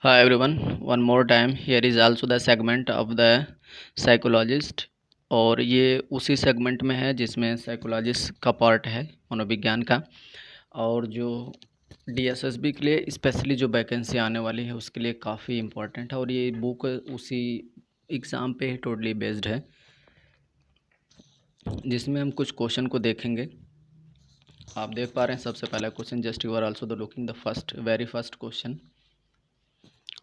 Hi everyone, one more time here is also the segment of the psychologist और ये उसी segment में है जिसमें साइकोलॉजिस्ट का पार्ट है मनोविज्ञान का। और जो डीएसएसबी के लिए स्पेशली जो वैकेंसी आने वाली है उसके लिए काफ़ी इम्पोर्टेंट है और ये बुक उसी एग्ज़ाम पे टोटली बेस्ड है, जिसमें हम कुछ क्वेश्चन को देखेंगे। आप देख पा रहे हैं सबसे पहला question, just you are also the looking the very first question.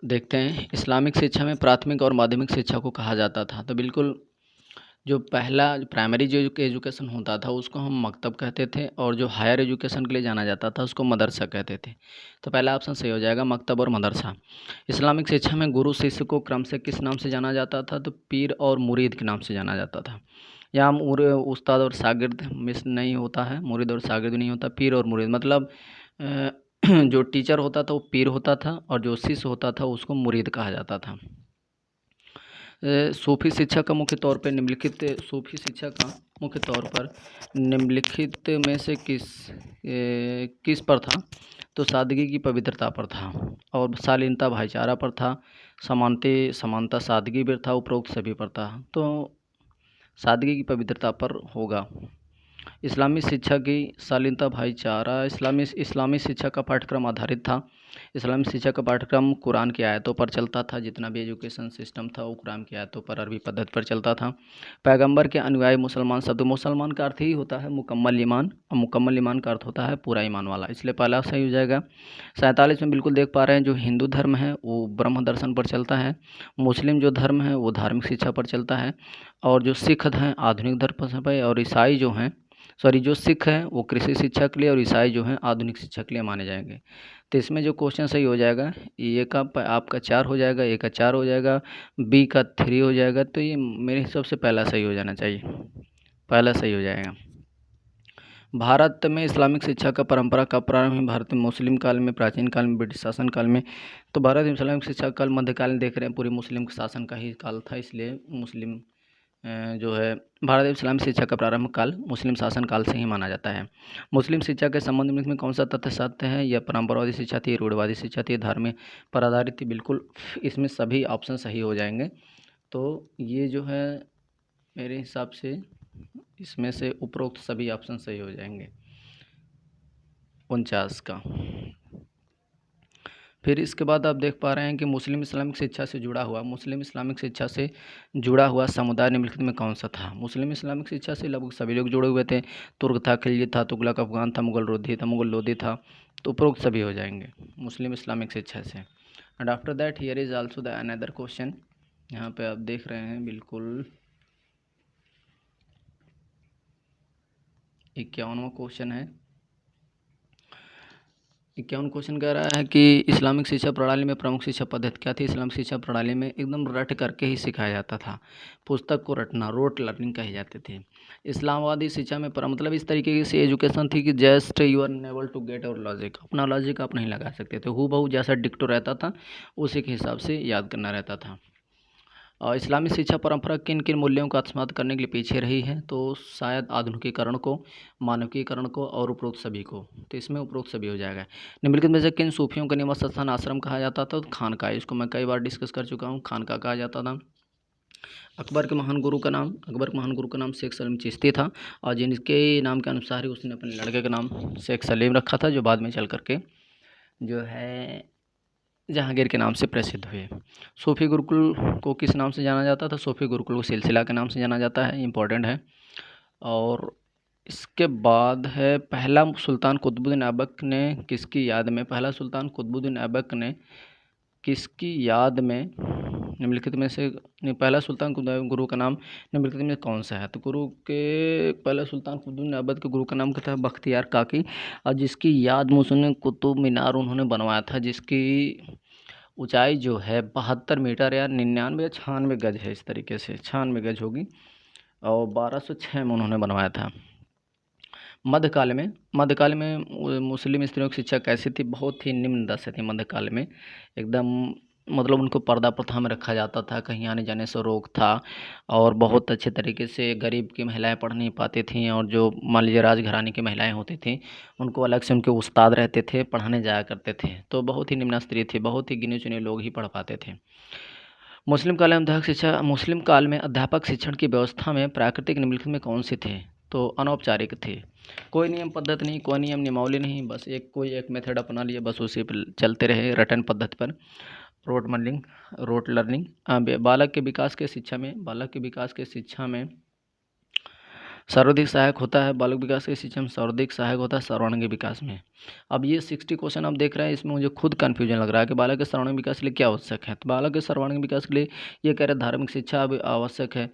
देखते हैं, इस्लामिक शिक्षा में प्राथमिक और माध्यमिक शिक्षा को कहा जाता था। तो बिल्कुल जो पहला प्राइमरी जो एजुकेशन होता था उसको हम मकतब कहते थे और जो हायर एजुकेशन के लिए जाना जाता था उसको मदरसा कहते थे। तो पहला ऑप्शन सही हो जाएगा, मकतब और मदरसा। इस्लामिक शिक्षा में गुरु शिष्य को क्रम से किस नाम से जाना जाता था? तो पीर और मुरीद के नाम से जाना जाता था। यहाँ उस्ताद और शागिर्द मिस नहीं होता है, मुरीद और शागिर्द नहीं होता, पीर और मुरीद मतलब जो टीचर होता था वो पीर होता था और जो शिष्य होता था उसको मुरीद कहा जाता था। सूफी शिक्षा का मुख्य तौर पर निम्नलिखित सूफी शिक्षा का मुख्य तौर पर निम्नलिखित में से किस पर था? तो सादगी की पवित्रता पर था और शालीनता भाईचारा पर था, समानता सादगी पर था, उपरोक्त सभी पर था। तो सादगी की पवित्रता पर होगा। इस्लामी शिक्षा की शालीनता भाईचारा, इस्लामी शिक्षा का पाठ्यक्रम आधारित था। इस्लामी शिक्षा का पाठ्यक्रम कुरान की आयतों पर चलता था। जितना भी एजुकेशन सिस्टम था वो कुरान की आयतों पर, अरबी पद्धति पर चलता था। पैगंबर के अनुयायी मुसलमान, शब्द मुसलमान का अर्थ ही होता है मुकम्मल ईमान, और मुकम्मल ईमान का अर्थ होता है पूरा ईमान वाला, इसलिए पहला सही हो जाएगा। 47 में बिल्कुल देख पा रहे हैं, जो हिंदू धर्म है वो ब्रह्म दर्शन पर चलता है, मुस्लिम जो धर्म है वो धार्मिक शिक्षा पर चलता है, और जो सिख हैं आधुनिक धर्म पर, और ईसाई जो हैं जो सिख हैं वो कृषि शिक्षा के लिए, और ईसाई जो हैं आधुनिक शिक्षा के लिए माने जाएंगे। तो इसमें जो क्वेश्चन सही हो जाएगा, ए का आपका 4 हो जाएगा, ए का 4 हो जाएगा, बी का 3 हो जाएगा। तो ये मेरे हिसाब से पहला सही हो जाना चाहिए, पहला सही हो जाएगा। भारत में इस्लामिक शिक्षा का परंपरा कब प्रारंभ हुई? भारत में मुस्लिम काल में, प्राचीन काल में, ब्रिटिश शासन काल में। तो भारत में इस्लामिक शिक्षा काल मध्यकाल में देख रहे हैं, पूरी मुस्लिम शासन का ही काल था, इसलिए मुस्लिम जो है भारत में इस्लामिक शिक्षा का प्रारंभ काल मुस्लिम शासन काल से ही माना जाता है। मुस्लिम शिक्षा के संबंध में कौन सा तथ्य सत्य है? यह परंपरावादी शिक्षा थी, रूढ़वादी शिक्षा थी, धार्मिक पर आधारित थी? बिल्कुल इसमें सभी ऑप्शन सही हो जाएंगे। तो ये जो है मेरे हिसाब से इसमें से उपरोक्त सभी ऑप्शन सही हो जाएंगे 49 का। फिर इसके बाद आप देख पा रहे हैं कि मुस्लिम इस्लामिक शिक्षा से जुड़ा हुआ समुदाय निम्नलिखित में कौन सा था? मुस्लिम इस्लामिक शिक्षा से लगभग सभी लोग जुड़े हुए थे। तुर्क था, खिलजी था, तुगलक अफगान था, मुगल लोधी था। तो उपरोक्त सभी हो जाएंगे मुस्लिम इस्लामिक शिक्षा से। And after that here is also the another question. यहाँ पे आप देख रहे हैं बिल्कुल 51वां क्वेश्चन है। 51 क्वेश्चन कह रहा है कि इस्लामिक शिक्षा प्रणाली में प्रमुख शिक्षा पद्धति क्या थी? इस्लामिक शिक्षा प्रणाली में एकदम रट करके ही सिखाया जाता था, पुस्तक को रटना, रोट लर्निंग कहे जाते थे। इस्लामवादी शिक्षा में मतलब इस तरीके से एजुकेशन थी कि just you are unable to get और लॉजिक, अपना लॉजिक आप नहीं लगा सकते थे, हूबहू जैसा डिक्टो रहता था उसी के हिसाब से याद करना रहता था। और इस्लामी शिक्षा परंपरा किन किन मूल्यों को आत्मसात करने के लिए पीछे रही है? तो शायद आधुनिकीकरण को, मानवीकरण को और उपरोक्त सभी को। तो इसमें उपरोक्त सभी हो जाएगा। निम्नलिखित में से किन सूफियों का निवास स्थान आश्रम कहा जाता था? तो खानका, इसको मैं कई बार डिस्कस कर चुका हूँ, खानका कहा जाता था। अकबर के महान गुरु का नाम शेख सलीम चिश्ती था, और जिनके नाम के अनुसार ही उसने अपने लड़के का नाम शेख सलीम रखा था, जो बाद में चल करके जो है जहांगीर के नाम से प्रसिद्ध हुए। सूफी गुरुकुल को किस नाम से जाना जाता था? सूफी गुरुकुल को सिलसिला के नाम से जाना जाता है, इम्पोर्टेंट है। और इसके बाद है पहला सुल्तान कुतुबुद्दीन ऐबक ने किसकी याद में, पहला सुल्तान कुतुबुद्दीन ऐबक ने किसकी याद में निम्नलिखित में से पहला सुल्तान गुरु का नाम निम्नलिखित में कौन सा है? तो गुरु के पहला सुल्तान कुतुबुद्दीन ऐबक के गुरु का नाम क्या था? बख्तियार काकी, और जिसकी याद में उसने कुतुब मीनार उन्होंने बनवाया था, जिसकी ऊंचाई जो है 72 मीटर या 99 या 96 गज है, इस तरीके से 96 गज होगी, और 1206 में उन्होंने बनवाया था। मध्यकाल में मुस्लिम स्त्रियों की शिक्षा कैसी थी? बहुत ही निम्न दशा थी मध्यकाल में, एकदम मतलब उनको पर्दा प्रथा में रखा जाता था, कहीं आने जाने से रोक था, और बहुत अच्छे तरीके से गरीब की महिलाएं पढ़ नहीं पाती थीं, और जो मान लीजिए राजघराने की महिलाएं होती थीं उनको अलग से उनके उस्ताद रहते थे, पढ़ाने जाया करते थे। तो बहुत ही निम्न स्तरीय थी, बहुत ही गिने चुने लोग ही पढ़ पाते थे। मुस्लिम काल में अध्यापक शिक्षण की व्यवस्था में प्राकृतिक निम्नलिखित में कौन से थे? तो अनौपचारिक थे। कोई नियम पद्धति नहीं, कोई नियम नियमावली नहीं, बस कोई एक मेथड अपना लिया, बस उसी पर चलते रहे, रटन पद्धति पर। Rote learning. बालक के विकास के शिक्षा में सर्वाधिक सहायक होता है, बालक विकास के शिक्षा में सर्वाधिक सहायक होता है सर्वांगीण विकास में। अब ये 60 क्वेश्चन आप देख रहे हैं, इसमें मुझे खुद कन्फ्यूजन लग रहा है कि बालक के सर्वांगीण विकास के लिए क्या आवश्यक है। तो बालक के सर्वांगीण विकास के लिए ये कह रहे धार्मिक शिक्षा अब आवश्यक है,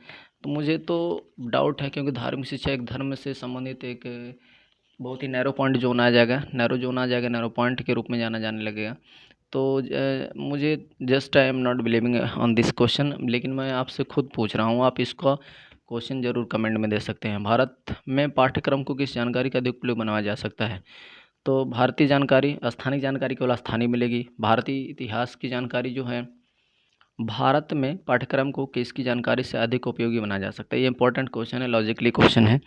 तो मुझे तो डाउट है, क्योंकि धार्मिक शिक्षा एक धर्म से संबंधित एक बहुत ही नैरो पॉइंट जोन आ जाएगा, नैरो पॉइंट के रूप में जाने लगेगा। तो मुझे just I am not believing on this question, लेकिन मैं आपसे खुद पूछ रहा हूँ, आप इसका क्वेश्चन जरूर कमेंट में दे सकते हैं। भारत में पाठ्यक्रम को किस जानकारी का अधिक उपयोग बनाया जा सकता है? तो भारतीय जानकारी, स्थानिक जानकारी केवल स्थानीय मिलेगी। भारतीय इतिहास की जानकारी जो है, भारत में पाठ्यक्रम को किसकी जानकारी से अधिक उपयोगी बनाया जा सकता है? ये इंपॉर्टेंट क्वेश्चन है, लॉजिकली क्वेश्चन है।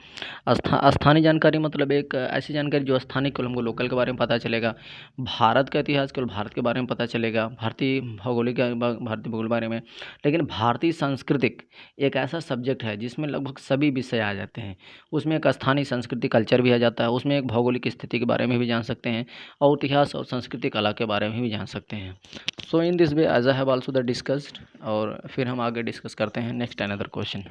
स्थानीय जानकारी मतलब एक ऐसी जानकारी जो स्थानीय, केवल हमको लोकल के बारे में पता चलेगा। भारत का इतिहास केवल भारत के बारे में पता चलेगा, भारतीय भूगोल के बारे में। लेकिन भारतीय सांस्कृतिक एक ऐसा सब्जेक्ट है जिसमें लगभग सभी विषय आ जाते हैं। उसमें एक स्थानीय संस्कृति कल्चर भी आ जाता है, उसमें एक भौगोलिक स्थिति के बारे में भी जान सकते हैं, और इतिहास और संस्कृति कला के बारे में भी जान सकते हैं। So in this way as I have also the discussed, और फिर हम आगे डिस्कस करते हैं नेक्स्ट अनदर क्वेश्चन।